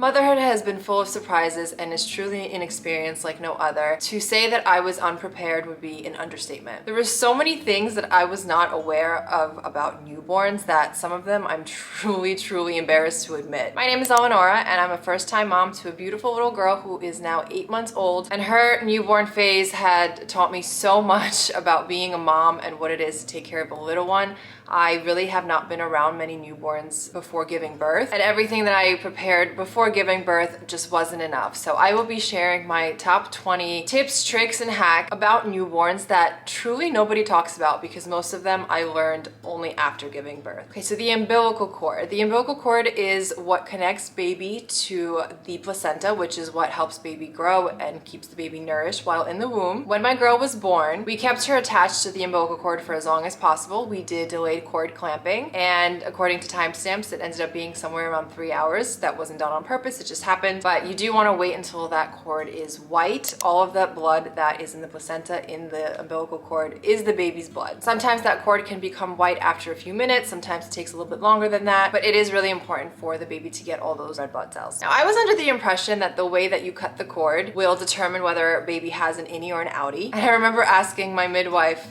Motherhood has been full of surprises and is truly an experience like no other. To say that I was unprepared would be an understatement. There were so many things that I was not aware of about newborns that some of them I'm truly embarrassed to admit. My name is Eleonora and I'm a first-time mom to a beautiful little girl who is now 8 months old, and her newborn phase had taught me so much about being a mom and what it is to take care of a little one. I really have not been around many newborns before giving birth, and everything that I prepared before giving birth just wasn't enough. So I will be sharing my top 20 tips, tricks, and hacks about newborns that truly nobody talks about, because most of them I learned only after giving birth. Okay, so the umbilical cord. The umbilical cord is what connects baby to the placenta, which is what helps baby grow and keeps the baby nourished while in the womb. When my girl was born, we kept her attached to the umbilical cord for as long as possible. We did delayed cord clamping, and according to timestamps, it ended up being somewhere around 3 hours. That wasn't done on purpose, it just happened. But you do want to wait until that cord is white. All of that blood that is in the placenta in the umbilical cord is the baby's blood. Sometimes that cord can become white after a few minutes, sometimes it takes a little bit longer than that, but it is really important for the baby to get all those red blood cells. Now, I was under the impression that the way that you cut the cord will determine whether a baby has an innie or an outie. And I remember asking my midwife,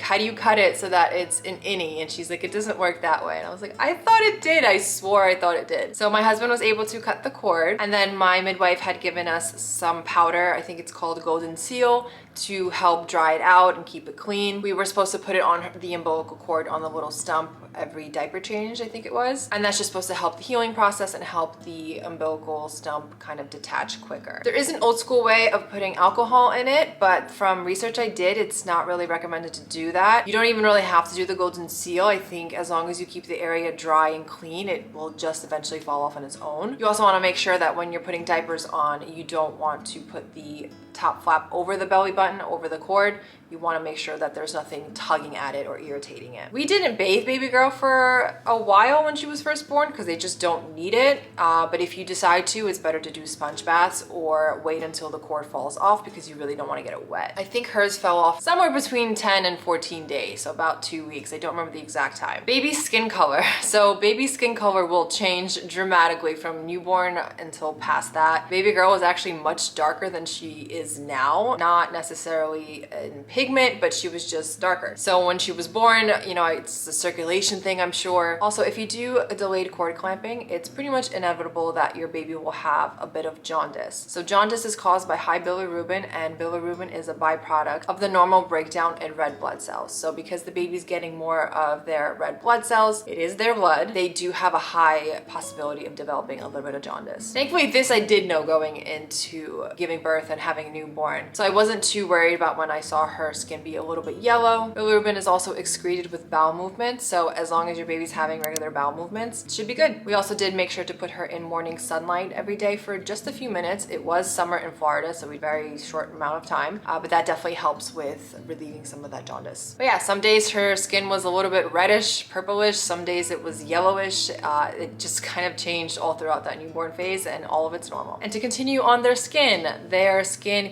how do you cut it so that it's an innie? And she's like, it doesn't work that way. And I was like, I thought it did. I swore I thought it did. So my husband was able to cut the cord, and then my midwife had given us some powder, I think it's called golden seal, to help dry it out and keep it clean. We were supposed to put it on the umbilical cord on the little stump every diaper change, I think it was. And that's just supposed to help the healing process and help the umbilical stump kind of detach quicker. There is an old school way of putting alcohol in it, but from research I did, it's not really recommended to do that. You don't even really have to do the golden seal. I think as long as you keep the area dry and clean, it will just eventually fall off on its own. You also want to make sure that when you're putting diapers on, you don't want to put the top flap over the belly button, over the cord. You want to make sure that there's nothing tugging at it or irritating it. We didn't bathe baby girl for a while when she was first born because they just don't need it. But if you decide to, it's better to do sponge baths or wait until the cord falls off because you really don't want to get it wet. I think hers fell off somewhere between 10 and 14 days, so about 2 weeks. I don't remember the exact time. Baby skin color. So baby skin color will change dramatically from newborn until past that. Baby girl is actually much darker than she is now. Not necessarily in pigment, but she was just darker. So when she was born, it's a circulation thing, I'm sure. Also, if you do a delayed cord clamping, it's pretty much inevitable that your baby will have a bit of jaundice. So jaundice is caused by high bilirubin, and bilirubin is a byproduct of the normal breakdown in red blood cells. So because the baby's getting more of their red blood cells, it is their blood, they do have a high possibility of developing a little bit of jaundice. Thankfully, this I did know going into giving birth and having a newborn. So I wasn't too worried about when I saw her skin be a little bit yellow. Bilirubin is also excreted with bowel movements, so as long as your baby's having regular bowel movements, it should be good. We also did make sure to put her in morning sunlight every day for just a few minutes. It was summer in Florida, so we very short amount of time, but that definitely helps with relieving some of that jaundice. But yeah, some days her skin was a little bit reddish, purplish, some days it was yellowish. It just kind of changed all throughout that newborn phase, and all of it's normal. And to continue on their skin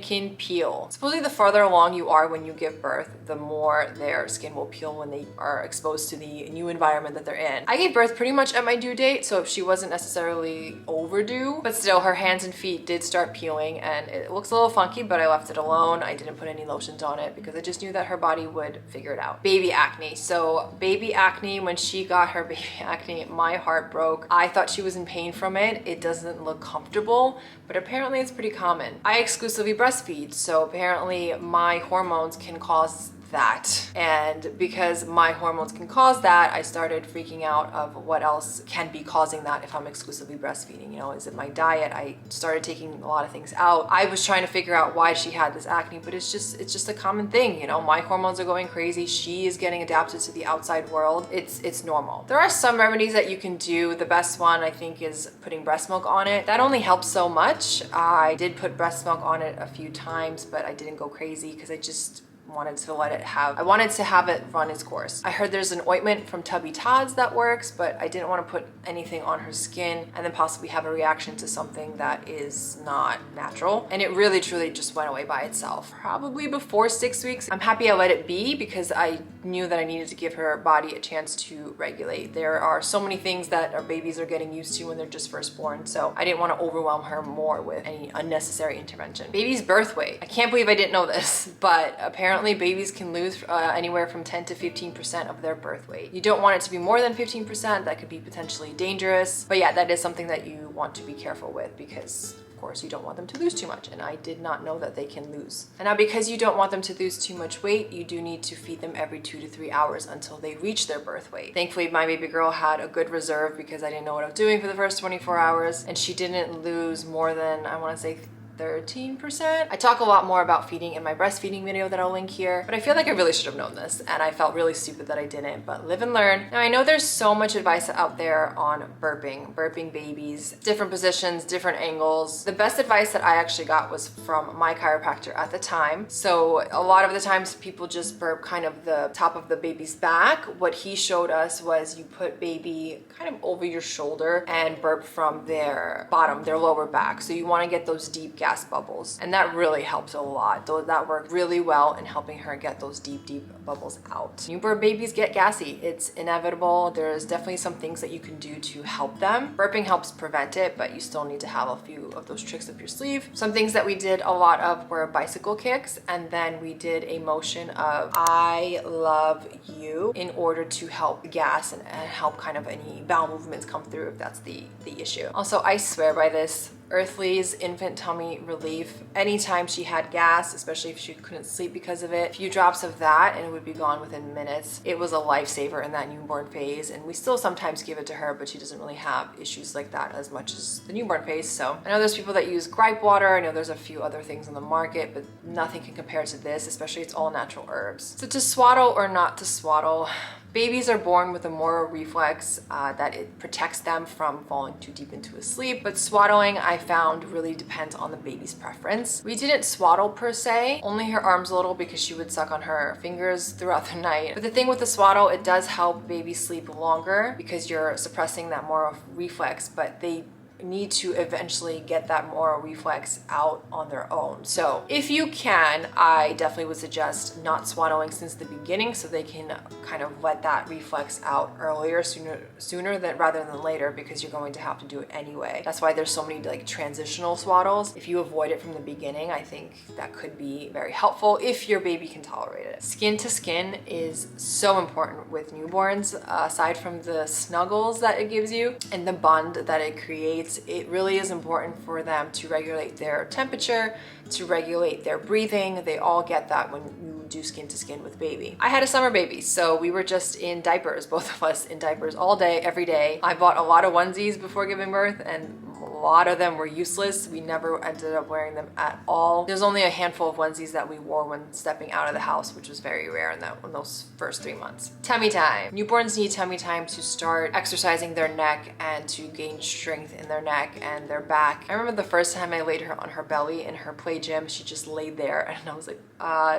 can peel. Supposedly the farther along you are when you give birth, the more their skin will peel when they are exposed to the new environment that they're in. I gave birth pretty much at my due date, so she wasn't necessarily overdue, but still her hands and feet did start peeling, and it looks a little funky, but I left it alone. I didn't put any lotions on it because I just knew that her body would figure it out. Baby acne. So baby acne, when she got her baby acne, my heart broke. I thought she was in pain from it. It doesn't look comfortable, but apparently it's pretty common. I exclusively breastfeed, so apparently my hormones can cause that. And because my hormones can cause that, I started freaking out of what else can be causing that if I'm exclusively breastfeeding. Is it my diet? I started taking a lot of things out. I was trying to figure out why she had this acne, but it's just a common thing. My hormones are going crazy. She is getting adapted to the outside world. It's normal. There are some remedies that you can do. The best one I think is putting breast milk on it. That only helps so much. I did put breast milk on it a few times, but I didn't go crazy because I just wanted to have it run its course. I heard there's an ointment from Tubby Todd's that works, but I didn't want to put anything on her skin and then possibly have a reaction to something that is not natural. And it really truly just went away by itself. Probably before 6 weeks. I'm happy I let it be because I knew that I needed to give her body a chance to regulate. There are so many things that our babies are getting used to when they're just first born, so I didn't want to overwhelm her more with any unnecessary intervention. Baby's birth weight. I can't believe I didn't know this, but apparently babies can lose anywhere from 10 to 15% of their birth weight. You don't want it to be more than 15%. That could be potentially dangerous. But yeah, that is something that you want to be careful with because of course you don't want them to lose too much, and I did not know that they can lose. And now because you don't want them to lose too much weight, you do need to feed them every 2 to 3 hours until they reach their birth weight. Thankfully, my baby girl had a good reserve because I didn't know what I was doing for the first 24 hours, and she didn't lose more than, I want to say, 13%. I talk a lot more about feeding in my breastfeeding video that I'll link here, but I feel like I really should have known this and I felt really stupid that I didn't, but live and learn. Now I know there's so much advice out there on burping babies, different positions, different angles. The best advice that I actually got was from my chiropractor at the time. So a lot of the times people just burp kind of the top of the baby's back. What he showed us was you put baby kind of over your shoulder and burp from their bottom, their lower back. So you want to get those deep gas bubbles, and that really helps a lot. That worked really well in helping her get those deep bubbles out. Newborn babies get gassy. It's inevitable. There's definitely some things that you can do to help them. Burping helps prevent it, but you still need to have a few of those tricks up your sleeve. Some things that we did a lot of were bicycle kicks, and then we did a motion of I love you in order to help gas and help kind of any bowel movements come through if that's the issue. Also, I swear by this. Earthly's infant tummy relief. Anytime she had gas, especially if she couldn't sleep because of it, a few drops of that and it would be gone within minutes. It was a lifesaver in that newborn phase, and we still sometimes give it to her, but she doesn't really have issues like that as much as the newborn phase. So I know there's people that use gripe water. I know there's a few other things on the market, but nothing can compare to this, especially it's all natural herbs. So to swaddle or not to swaddle, babies are born with a moro reflex that it protects them from falling too deep into a sleep, but swaddling I found really depends on the baby's preference. We didn't swaddle per se, only her arms a little because she would suck on her fingers throughout the night. But the thing with the swaddle, it does help baby sleep longer because you're suppressing that moro reflex, but they need to eventually get that moro reflex out on their own. So if you can, I definitely would suggest not swaddling since the beginning so they can kind of let that reflex out earlier, sooner than rather than later, because you're going to have to do it anyway. That's why there's so many like transitional swaddles. If you avoid it from the beginning, I think that could be very helpful if your baby can tolerate it. Skin to skin is so important with newborns. Aside from the snuggles that it gives you and the bond that it creates, it really is important for them to regulate their temperature, to regulate their breathing. They all get that when you do skin to skin with baby. I had a summer baby, so we were just in diapers, both of us in diapers all day, every day. I bought a lot of onesies before giving birth, and a lot of them were useless. We never ended up wearing them at all. There's only a handful of onesies that we wore when stepping out of the house, which was very rare in those first 3 months. Tummy time. Newborns need tummy time to start exercising their neck and to gain strength in their neck and their back. I remember the first time I laid her on her belly in her play gym, she just laid there and I was like,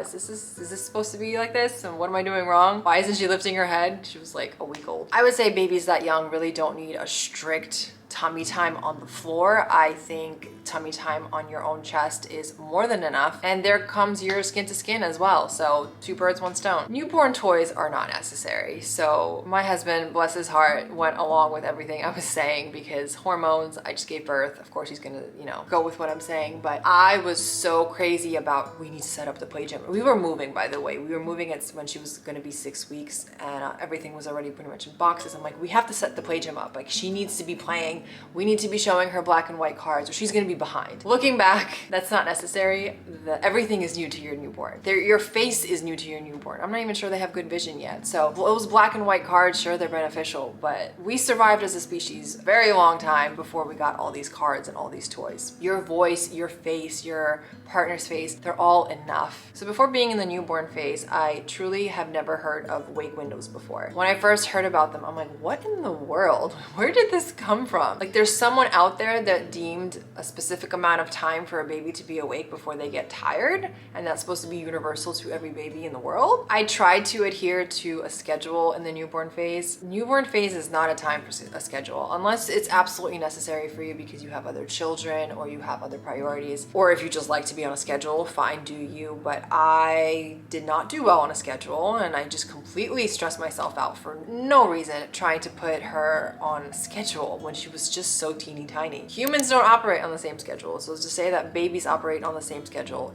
is this supposed to be like this? And what am I doing wrong? Why isn't she lifting her head? She was like a week old. I would say babies that young really don't need a strict tummy time on the floor. I think tummy time on your own chest is more than enough. And there comes your skin to skin as well. So 2 birds, 1 stone. Newborn toys are not necessary. So my husband, bless his heart, went along with everything I was saying because hormones, I just gave birth. Of course he's gonna, go with what I'm saying. But I was so crazy about, we need to set up the play gym. We were moving, by the way. We were moving it when she was gonna be 6 weeks and everything was already pretty much in boxes. I'm like, we have to set the play gym up. Like she needs to be playing. We need to be showing her black and white cards or she's gonna be behind. Looking back, that's not necessary. Everything is new to your newborn. Your face is new to your newborn. I'm not even sure they have good vision yet. So those black and white cards, sure, they're beneficial, but we survived as a species a very long time before we got all these cards and all these toys. Your voice, your face, your partner's face, they're all enough. So before being in the newborn phase, I truly have never heard of wake windows before. When I first heard about them, I'm like, what in the world? Where did this come from? from. Like there's someone out there that deemed a specific amount of time for a baby to be awake before they get tired, and that's supposed to be universal to every baby in the world. I tried to adhere to a schedule in the newborn phase. Newborn phase is not a time for a schedule unless it's absolutely necessary for you because you have other children or you have other priorities, or if you just like to be on a schedule, fine, do you. But I did not do well on a schedule, and I just completely stressed myself out for no reason trying to put her on a schedule when she was just so teeny tiny. Humans don't operate on the same schedule, so to say that babies operate on the same schedule,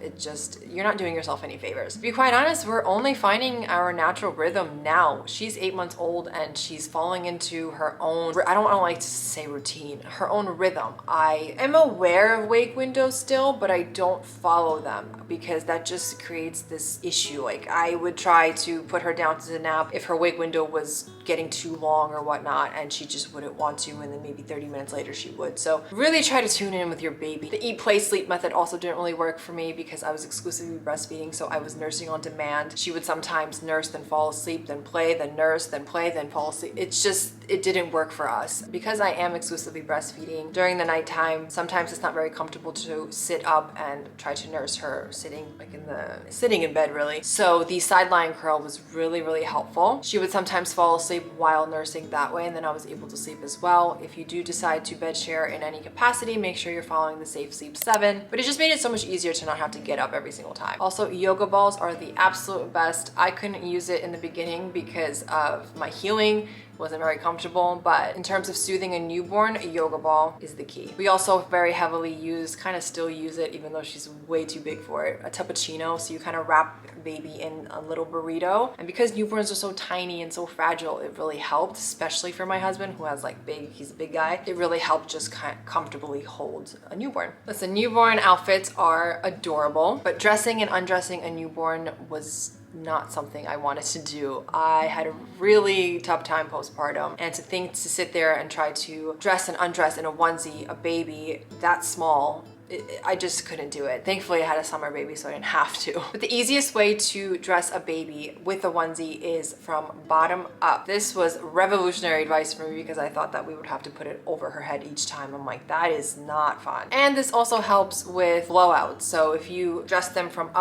you're not doing yourself any favors. To be quite honest, we're only finding our natural rhythm now. She's 8 months old and she's falling into her own, I don't want to like to say routine, her own rhythm. I am aware of wake windows still, but I don't follow them because that just creates this issue. Like I would try to put her down to nap if her wake window was getting too long or whatnot, and she just wouldn't want to, and then maybe 30 minutes later she would. So really try to tune in with your baby. The eat, play, sleep method also didn't really work for me because I was exclusively breastfeeding, so I was nursing on demand. She would sometimes nurse, then fall asleep, then play, then nurse, then play, then fall asleep. It didn't work for us. Because I am exclusively breastfeeding during the nighttime, sometimes it's not very comfortable to sit up and try to nurse her sitting in bed really. So the sideline curl was really, really helpful. She would sometimes fall asleep while nursing that way, and then I was able to sleep as well. If you do decide to bed share in any capacity, make sure you're following the Safe Sleep 7, but it just made it so much easier to not have to get up every single time. Also, yoga balls are the absolute best. I couldn't use it in the beginning because of my healing. Wasn't very comfortable, but in terms of soothing a newborn, a yoga ball is the key. We also very heavily still use it, even though she's way too big for it, a cappuccino. So you kind of wrap baby in a little burrito. And because newborns are so tiny and so fragile, it really helped, especially for my husband who has he's a big guy. It really helped just kind of comfortably hold a newborn. Listen, newborn outfits are adorable, but dressing and undressing a newborn was not something I wanted to do. I had a really tough time postpartum, and to sit there and try to dress and undress in a onesie a baby that small, I just couldn't do it. Thankfully, I had a summer baby, so I didn't have to. But the easiest way to dress a baby with a onesie is from bottom up. This was revolutionary advice for me because I thought that we would have to put it over her head each time. I'm like, that is not fun. And this also helps with blowouts. So if you dress them from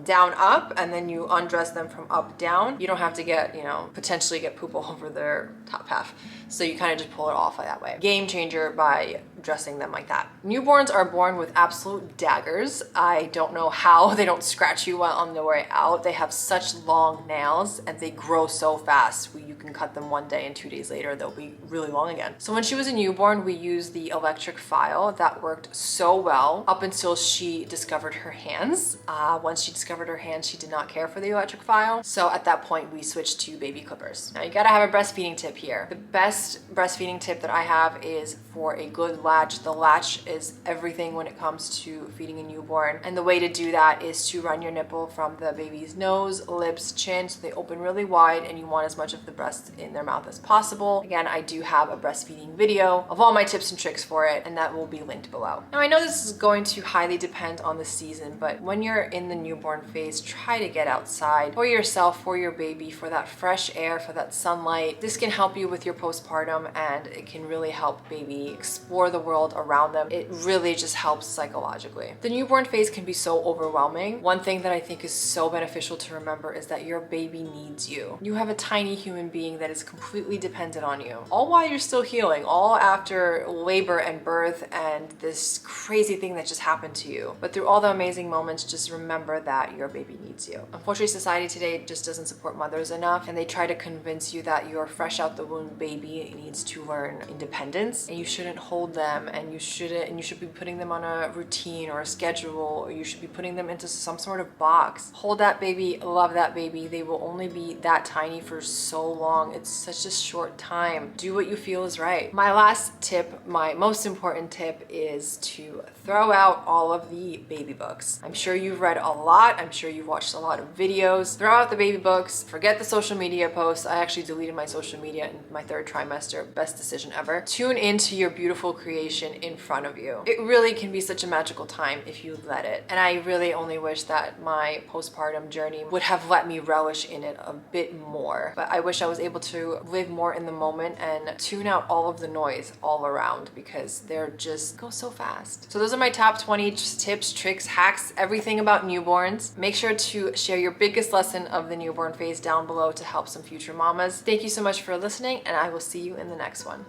down up, and then you undress them from up down, you don't have to potentially get poop all over their top half. So you kind of just pull it off that way. Game changer by dressing them like that. Newborns are born with absolute daggers. I don't know how they don't scratch you while on their way out. They have such long nails and they grow so fast. You can cut them one day and 2 days later they'll be really long again. So when she was a newborn, we used the electric file. That worked so well up until she discovered her hands. Once she discovered her hands, she did not care for the electric file. So at that point, we switched to baby clippers. Now you gotta have a breastfeeding tip here. The best breastfeeding tip that I have is for a good latch. The latch is everything when it comes to feeding a newborn. And the way to do that is to run your nipple from the baby's nose, lips, chin, so they open really wide, and you want as much of the breast in their mouth as possible. Again, I do have a breastfeeding video of all my tips and tricks for it, and that will be linked below. Now I know this is going to highly depend on the season, but when you're in the newborn phase, try to get outside for yourself, for your baby, for that fresh air, for that sunlight. This can help you with your postpartum, and it can really help baby explore the world around them. It really just helps psychologically. The newborn phase can be so overwhelming. One thing that I think is so beneficial to remember is that your baby needs you. You have a tiny human being that is completely dependent on you, all while you're still healing, all after labor and birth and this crazy thing that just happened to you. But through all the amazing moments, just remember that your baby needs you. Unfortunately, society today just doesn't support mothers enough, and they try to convince you that your fresh out the womb baby needs to learn independence, and you shouldn't hold them, and you should be putting them on a routine or a schedule, or you should be putting them into some sort of box. Hold that baby, love that baby. They will only be that tiny for so long. It's such a short time. Do what you feel is right. My last tip, my most important tip, is to throw out all of the baby books. I'm sure you've read a lot. I'm sure you've watched a lot of videos. Throw out the baby books. Forget the social media posts. I actually deleted my social media in my 3rd trimester. Best decision ever. Tune into your beautiful creation creation in front of you. It really can be such a magical time if you let it. And I really only wish that my postpartum journey would have let me relish in it a bit more. But I wish I was able to live more in the moment and tune out all of the noise all around, because they're just go so fast. So those are my top 20 tips, tricks, hacks, everything about newborns. Make sure to share your biggest lesson of the newborn phase down below to help some future mamas. Thank you so much for listening, and I will see you in the next one.